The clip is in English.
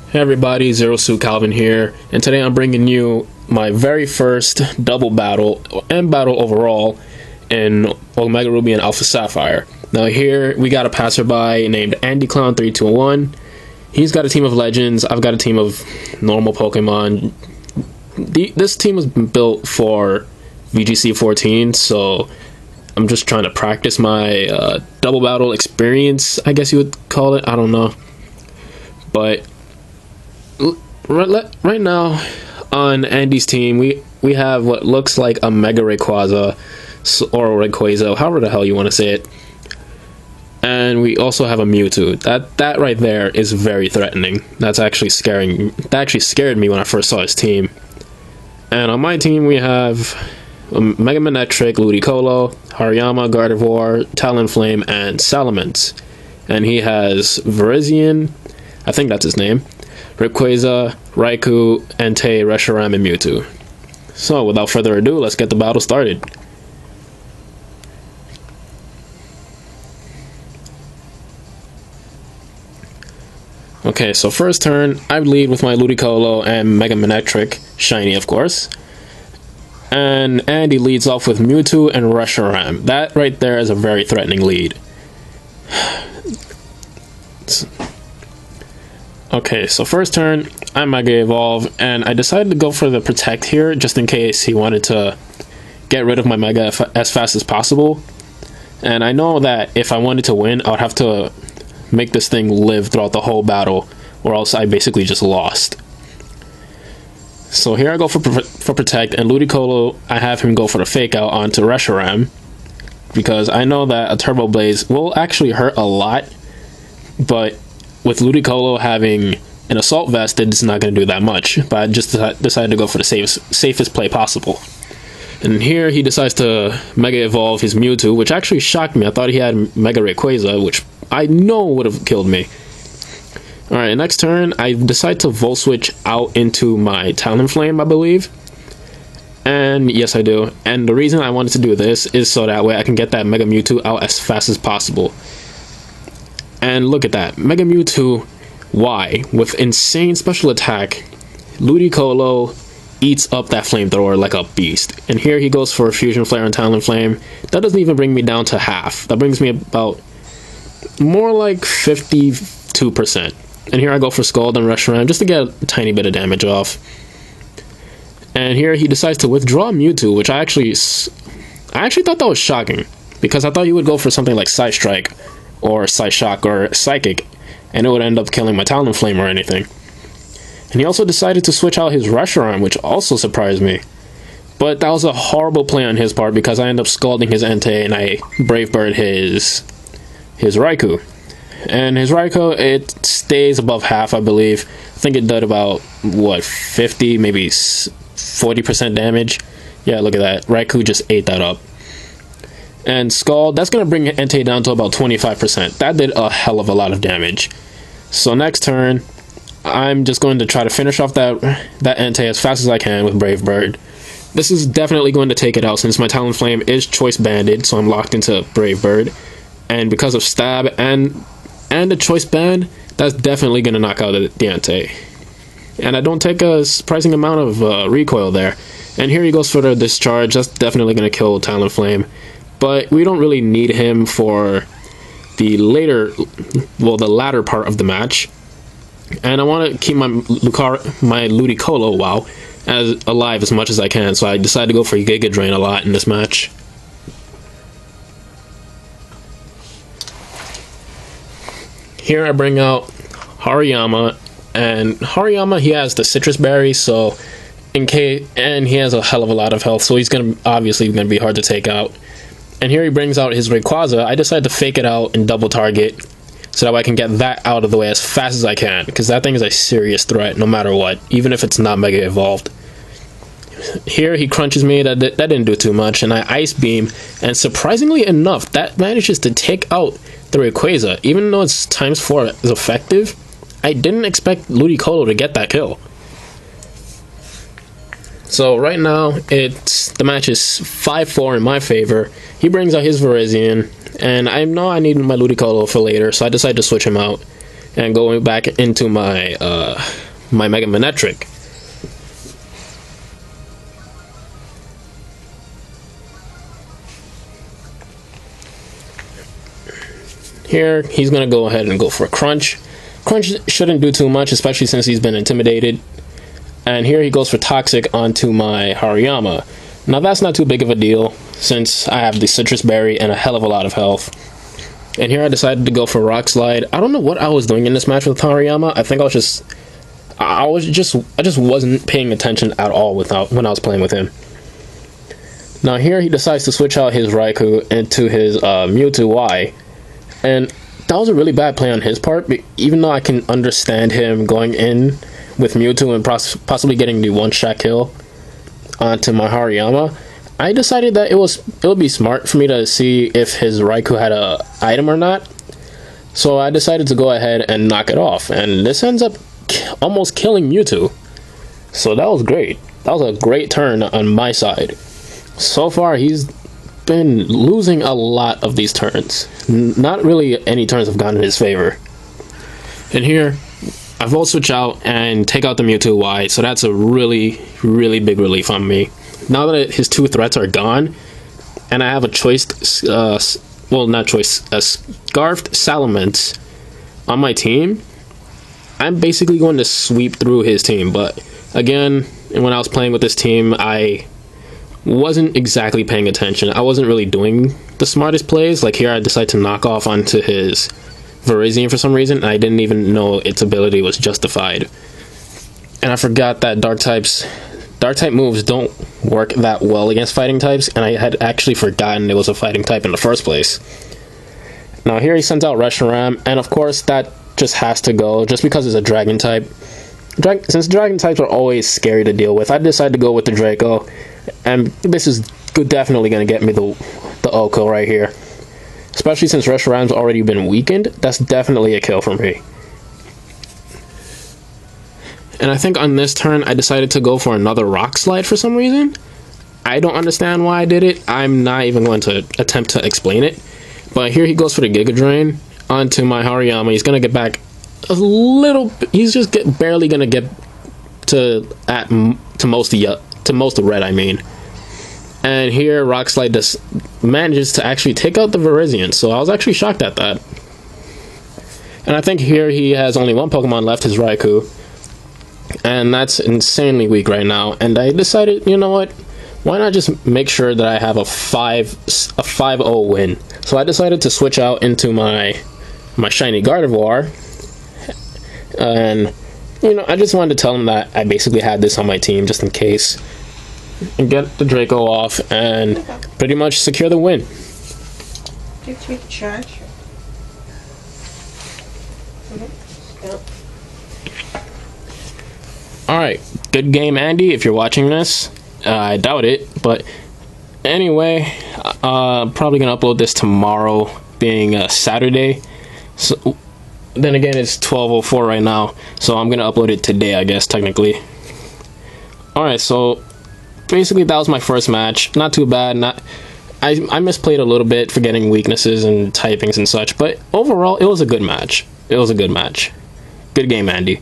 Hey everybody, Zero Suit Calvin here, and today I'm bringing you my very first double battle and battle overall in Omega Ruby and Alpha Sapphire. Now here we got a passerby named Andyclown123. He's got a team of legends, I've got a team of normal Pokemon. This team was built for VGC 14, so I'm just trying to practice my double battle experience, I guess you would call it. I don't know. But right now on Andy's team, we have what looks like a Mega Rayquaza or Rayquaza, however the hell you want to say it, and we also have a Mewtwo. That right there is very threatening. That's actually scaring. That actually scared me when I first saw his team. And on my team, we have Mega Manectric, Ludicolo, Hariyama, Gardevoir, Talonflame, and Salamence. And he has Virizion, I think that's his name, Rayquaza, Raikou, Entei, Reshiram, and Mewtwo. So, without further ado, let's get the battle started. Okay, so first turn, I lead with my Ludicolo and Mega Manectric, shiny of course. And Andy leads off with Mewtwo and Reshiram. That right there is a very threatening lead. Okay, so first turn, I Mega Evolve, and I decided to go for the Protect here, just in case he wanted to get rid of my Mega as fast as possible. And I know that if I wanted to win, I would have to make this thing live throughout the whole battle, or else I basically just lost. So here I go for Protect, and Ludicolo, I have him go for the Fake Out onto Reshiram, because I know that a TurboBlaze will actually hurt a lot, but with Ludicolo having an Assault Vest, it's not going to do that much. But I just decided to go for the safest play possible. And here he decides to Mega Evolve his Mewtwo, which actually shocked me. I thought he had Mega Rayquaza, which I know would have killed me. Alright, next turn, I decide to Volt Switch out into my Talonflame, I believe. And yes, I do. And the reason I wanted to do this is so that way I can get that Mega Mewtwo out as fast as possible. And look at that, Mega Mewtwo Y with insane special attack. Ludicolo eats up that flamethrower like a beast. And here he goes for a Fusion Flare and Talonflame. That doesn't even bring me down to half. That brings me about more like 52%. And here I go for Scald and Reshiram just to get a tiny bit of damage off. And here he decides to withdraw Mewtwo, which I actually thought that was shocking, because I thought he would go for something like Psy Strike or Psy Shock or Psychic, and it would end up killing my Talonflame or anything. And he also decided to switch out his Reshiram, which also surprised me. But that was a horrible play on his part, because I ended up scalding his Entei and I Brave Bird his Raikou. And his Raikou, it stays above half, I believe. I think it did about, what, 50, maybe 40% damage? Yeah, look at that. Raikou just ate that up. And Scald, that's going to bring Entei down to about 25%. That did a hell of a lot of damage. So next turn, I'm just going to try to finish off that Entei as fast as I can with Brave Bird. This is definitely going to take it out, since my Talonflame is Choice Banded, so I'm locked into Brave Bird. And because of Stab and the Choice Band, that's definitely going to knock out the Entei. And I don't take a surprising amount of recoil there. And here he goes for the Discharge. That's definitely going to kill Talonflame. But we don't really need him for the latter part of the match. And I want to keep my Ludicolo, as alive as much as I can. So I decided to go for Giga Drain a lot in this match. Here I bring out Hariyama, and Hariyama, he has the Citrus Berry, so and he has a hell of a lot of health, so he's obviously gonna be hard to take out. And here he brings out his Rayquaza. I decided to fake it out and double target, so that way I can get that out of the way as fast as I can, because that thing is a serious threat no matter what, even if it's not Mega Evolved. Here he crunches me. That didn't do too much, and I Ice Beam, and surprisingly enough, that manages to take out the Rayquaza. Even though it's ×4 is effective, I didn't expect Ludicolo to get that kill. So right now, the match is 5-4 in my favor. He brings out his Virizion, and I know I need my Ludicolo for later, so I decided to switch him out. and going back into my my Mega Manetric. Here, he's going to go ahead and go for a Crunch. Crunch shouldn't do too much, especially since he's been intimidated. And here he goes for Toxic onto my Hariyama. Now that's not too big of a deal, since I have the Citrus Berry and a hell of a lot of health. And here I decided to go for Rock Slide. I don't know what I was doing in this match with Hariyama. I think I just wasn't paying attention at all when I was playing with him. Now here he decides to switch out his Raikou into his Mewtwo Y. And that was a really bad play on his part, even though I can understand him going in with Mewtwo and possibly getting the one-shot kill onto my Hariyama. I decided that it would be smart for me to see if his Raikou had a item or not. So I decided to go ahead and knock it off, and this ends up almost killing Mewtwo. So that was great. That was a great turn on my side. So far, he's been losing a lot of these turns. Not really any turns have gone in his favor. And here, I will switch out and take out the Mewtwo Y, so that's a really, really big relief on me. Now that his two threats are gone, and I have a Scarfed Salamence on my team, I'm basically going to sweep through his team. But again, when I was playing with this team, I wasn't exactly paying attention. I wasn't really doing the smartest plays. Like here, I decided to knock off onto his Virizion for some reason, and I didn't even know its ability was justified. And I forgot that dark type moves don't work that well against fighting types, and I had actually forgotten it was a fighting type in the first place. Now here he sends out Reshiram, and of course that just has to go, just because it's a dragon type. Since dragon types are always scary to deal with, I decided to go with the Draco, and this is definitely going to get me the Oko right here. Especially since Reshiram's already been weakened, that's definitely a kill for me. And I think on this turn, I decided to go for another Rock Slide for some reason. I don't understand why I did it. I'm not even going to attempt to explain it. But here he goes for the Giga Drain onto my Hariyama. He's going to get back a little bit. He's just barely going to get to most of red, I mean. And here Rock Slide just manages to actually take out the Virizion. So I was actually shocked at that. And I think here he has only one Pokemon left, his Raikou. And that's insanely weak right now. And I decided, you know what? Why not just make sure that I have a 5-0 win? So I decided to switch out into my shiny Gardevoir. And, you know, I just wanted to tell him that I basically had this on my team just in case. And get the Draco off and pretty much secure the win. Did you charge? Yep. Alright, good game, Andy, if you're watching this. I doubt it, but anyway, probably gonna upload this tomorrow, being Saturday. So then again, it's 12:04 right now, so I'm gonna upload it today, I guess, technically. Alright, so basically that was my first match. Not too bad. I misplayed a little bit, forgetting weaknesses and typings and such, but overall, it was a good match. Good game, Andy.